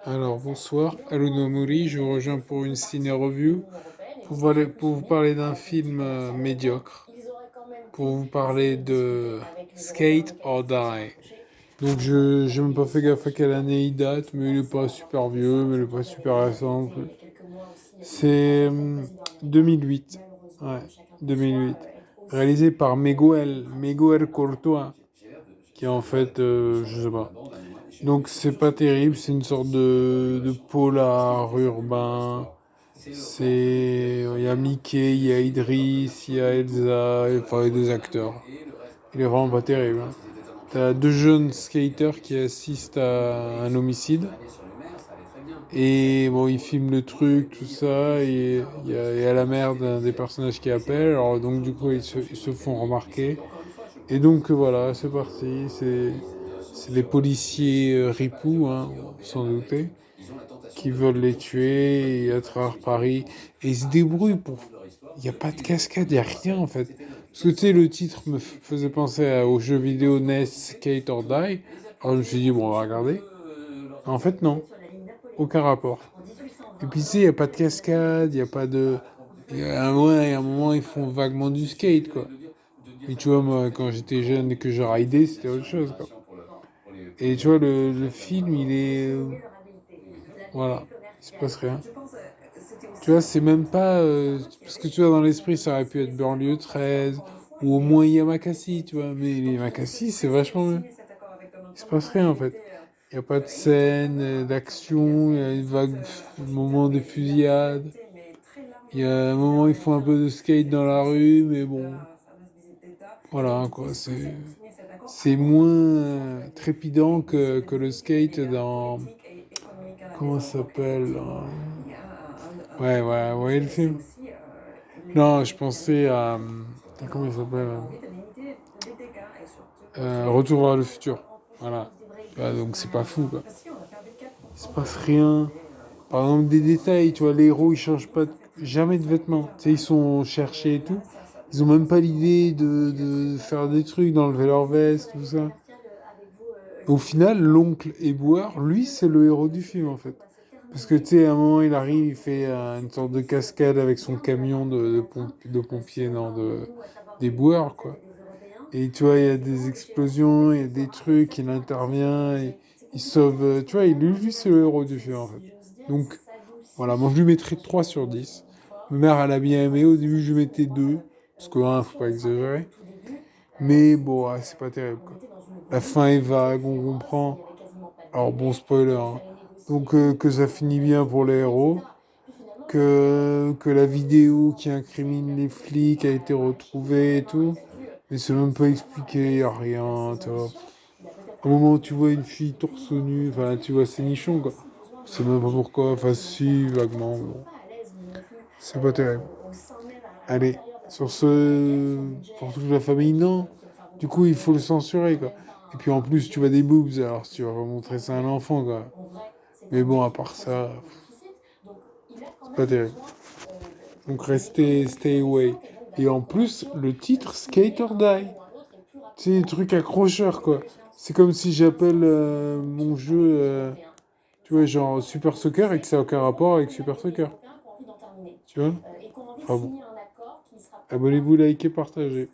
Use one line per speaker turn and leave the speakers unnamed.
Alors bonsoir, Aluna Mouri, je vous rejoins pour une ciné-review, pour vous parler d'un film médiocre, pour vous parler de Skate or Die. Donc je j'ai même pas fait gaffe à quelle année il date, mais il est pas super vieux, mais il est pas super récent non plus. C'est 2008, ouais, 2008, réalisé par Miguel Courtois, qui est en fait, je sais pas. Donc c'est pas terrible, c'est une sorte de polar urbain. Il y a Mickey, il y a Idriss, il y a Elsa, enfin les deux acteurs. Il est vraiment pas terrible, hein. T'as deux jeunes skaters qui assistent à un homicide. Et bon, ils filment le truc, tout ça, et il y a la mère d'un des personnages qui appelle. Alors donc du coup ils se font remarquer. Et donc voilà, c'est parti. C'est des policiers ripoux, hein, sans douter, qui veulent les tuer et à travers Paris. Et ils se débrouillent pour. Il n'y a pas de cascade, il n'y a rien en fait. Parce que tu sais, le titre me faisait penser au jeu vidéo NES Skate or Die. Alors je me suis dit, bon, on va regarder. En fait, non. Aucun rapport. Et puis tu sais, il n'y a pas de cascade, il n'y a pas de. Il y a un moment, ils font vaguement du skate, quoi. Mais tu vois, moi, quand j'étais jeune et que je ridais, c'était autre chose, quoi. Et tu vois, le film, il est. Voilà, il se passe rien. Tu vois, c'est même pas. Parce que tu vois, dans l'esprit, ça aurait pu être Banlieue 13, ou au moins Yamakasi, tu vois. Mais les Yamakasi, c'est vachement mieux. Il se passe rien, en fait. Il n'y a pas de scène d'action, il y a une vague moment de fusillade. Il y a un moment, ils font un peu de skate dans la rue, mais bon. Voilà, quoi, c'est moins trépidant que le skate dans... Comment ça s'appelle ouais, ouais, vous voyez le film? Non, je pensais à... comment il s'appelle Retour vers le futur. Voilà. Bah, donc c'est pas fou, quoi. Il se passe rien. Par exemple, des détails, tu vois, les héros, ils changent pas jamais de vêtements. Tu sais, ils sont cherchés et tout. Ils ont même pas l'idée de faire des trucs, d'enlever leur veste, tout ça. Au final, l'oncle éboueur, lui, c'est le héros du film, en fait. Parce que, tu sais, à un moment, il arrive, il fait une sorte de cascade avec son camion de pompiers, non, d'éboueur, quoi. Et tu vois, il y a des explosions, il y a des trucs, il intervient, il sauve... tu vois, lui, c'est le héros du film, en fait. Donc, voilà, moi, je lui mettrais 3 sur 10. Ma mère, elle a bien aimé. Au début, je lui mettais 2. Parce que, hein, faut pas exagérer. Mais bon, ouais, c'est pas terrible, quoi. La fin est vague, on comprend. Alors bon, spoiler, hein. Donc que ça finit bien pour les héros, que la vidéo qui incrimine les flics a été retrouvée et tout. Mais c'est même pas expliqué, y a rien, tu vois. Au moment où tu vois une fille torse nu, enfin tu vois ses nichons, quoi. C'est même pas pourquoi, enfin si, vaguement, bon. C'est pas terrible. Allez, sur ce, pour toute la famille, non. Du coup, il faut le censurer, quoi. Et puis en plus, tu vois des boobs, alors si tu vas pas montrer ça à un enfant, quoi. Mais bon, à part ça, c'est pas terrible. Donc restez, stay away. Et en plus, le titre, Skate or Die. C'est un truc accrocheur, quoi. C'est comme si j'appelle mon jeu, tu vois, genre Super Soccer et que ça n'a aucun rapport avec Super Soccer. Tu vois? Enfin bon. Abonnez-vous, likez, partagez.